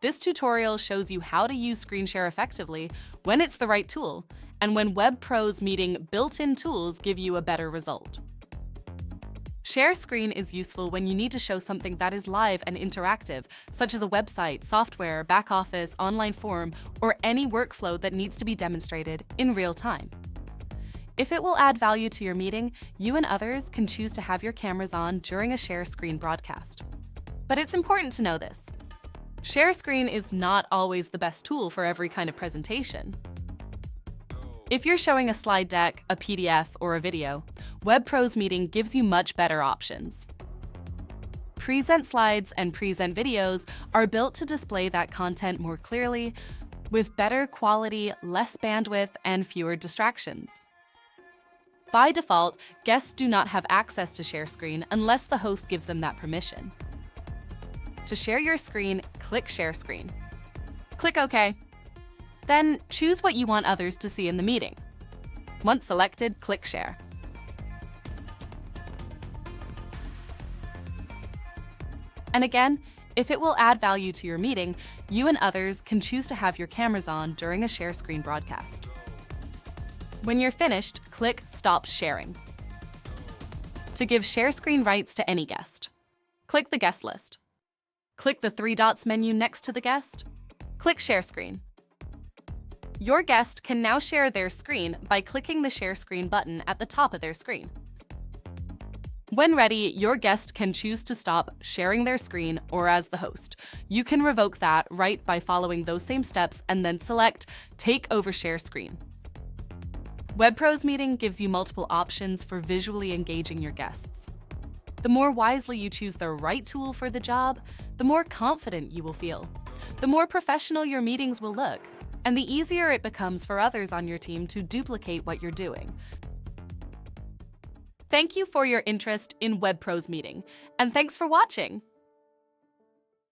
This tutorial shows you how to use screen share effectively when it's the right tool, and when Web Pro's meeting built-in tools give you a better result. Share screen is useful when you need to show something that is live and interactive, such as a website, software, back office, online form, or any workflow that needs to be demonstrated in real time. If it will add value to your meeting, you and others can choose to have your cameras on during a share screen broadcast. But it's important to know this. Share screen is not always the best tool for every kind of presentation. If you're showing a slide deck, a PDF, or a video, Web Pro's meeting gives you much better options. Present slides and present videos are built to display that content more clearly, with better quality, less bandwidth, and fewer distractions. By default, guests do not have access to share screen unless the host gives them that permission. To share your screen, click Share Screen. Click OK. Then choose what you want others to see in the meeting. Once selected, click Share. And again, if it will add value to your meeting, you and others can choose to have your cameras on during a share screen broadcast. When you're finished, click Stop Sharing. To give share screen rights to any guest, click the guest list. Click the three dots menu next to the guest. Click Share Screen. Your guest can now share their screen by clicking the Share Screen button at the top of their screen. When ready, your guest can choose to stop sharing their screen, or as the host, you can revoke that right by following those same steps and then select Take Over Share Screen. Web Pro's meeting gives you multiple options for visually engaging your guests. The more wisely you choose the right tool for the job, the more confident you will feel. The more professional your meetings will look, and the easier it becomes for others on your team to duplicate what you're doing. Thank you for your interest in Web Pro's meeting, and thanks for watching.